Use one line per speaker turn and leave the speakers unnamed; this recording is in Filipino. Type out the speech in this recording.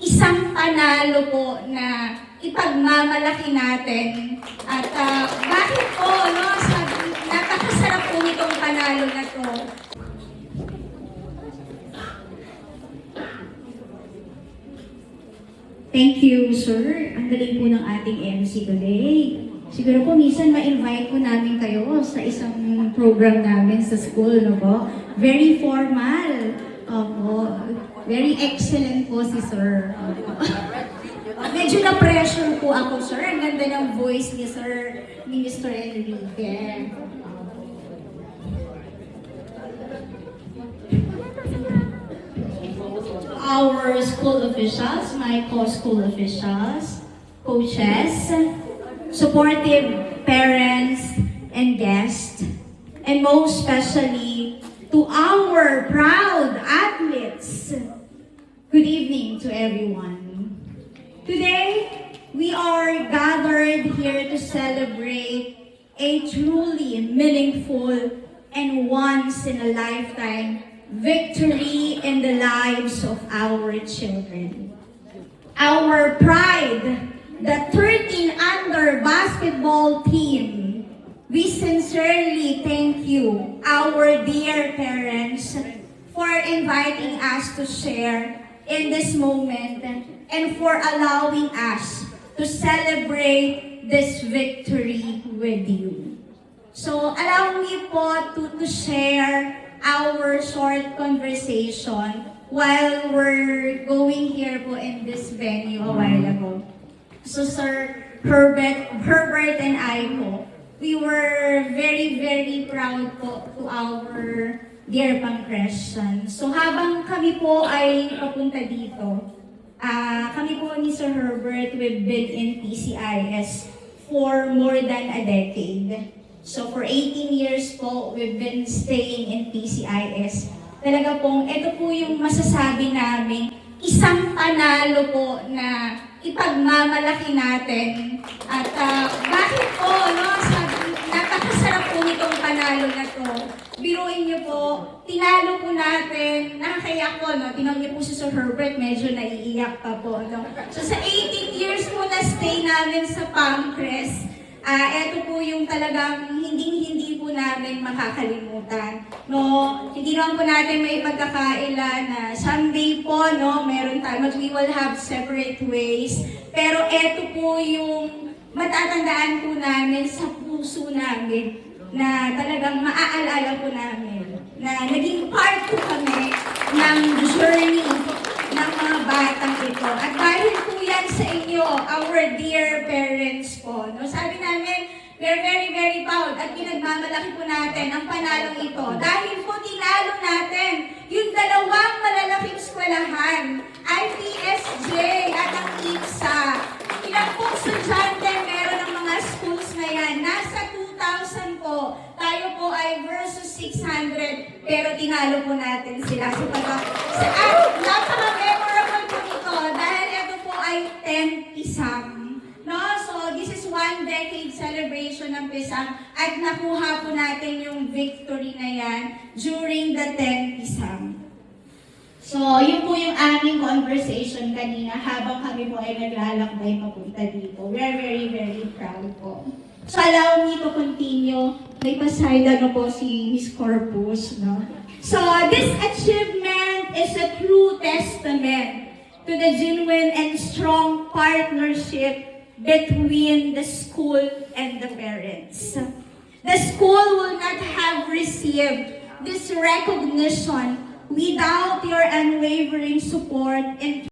isang panalo po na ipagmamalaki natin. At bakit po, no? Napakasarap po nitong panalo na to.
Thank you, sir. Ang galing po ng ating MC today. Siguro po minsan ma-invite po namin kayo sa isang program namin sa school, no po? Very formal. Opo. Very excellent po si sir.
Medyo na-pressure po ako, sir. Ang ganda ng voice ni Sir, ni Mr. Enrique.
Our school officials, my co-school officials, coaches, supportive parents and guests, and most especially to our proud athletes. Good evening to everyone. Today, we are gathered here to celebrate a truly meaningful and once-in-a-lifetime victory in the lives of our children. Our pride, the 13 under basketball team, we sincerely thank you, our dear parents, for inviting us to share in this moment and for allowing us to celebrate this victory with you. So allow me po to share our short conversation while we're going here po in this venue a while ago. So Sir Herbert and I po, we were very, very proud po to our dear Pancresian. So habang kami po ay papunta dito, kami po ni Sir Herbert, we've been in PCIS for more than a decade. So for 18 years po, we've been staying in PCIS. Talaga pong, ito po yung masasabi namin, isang panalo po na ipagmamalaki natin. At bakit po, no? Napakasarap po nitong panalo na to. Biruin niyo po, tinalo po natin, nakakaiyak po, no? Tinawag niyo po si Sir Herbert, medyo naiiyak pa po, no? So sa 18 years po na stay namin sa Pancres, ito po yung talagang hindi po namin makakalimutan. No, hindi naman po natin may pagkakaila na someday po, no, meron tayo, we will have separate ways. Pero ito po yung matatandaan po namin sa puso namin na talagang maaalala po namin na naging part po kami ng journey ng mga batang ito. At dahil po yan sa inyo, our dear parents po, no? Sabi namin, we're very, very proud at pinagmamalaki po natin ang panalong ito. Dahil po tinalo natin yung dalawang malalaking eskwelahan, IPSJ at ang IPSA. Ilang po estudyante meron ng mga schools na yan. Nasa 2,000 po. Tayo po ay versus 600, pero tinalo po natin sila. At napaka-memorable po ito dahil ito po ay 10 PISAM. No? So, this is 1 decade celebration ng PISAM at nakuha po natin yung victory na yan during the 10 PISAM. So, yun po yung aming conversation kanina habang kami po ay naglalakbay papunta dito. We're very, very proud po. So, allow me to continue. May paside na po si Miss Corpus, no? So, this achievement is a true testament to the genuine and strong partnership between the school and the parents. The school will not have received this recognition without your unwavering support and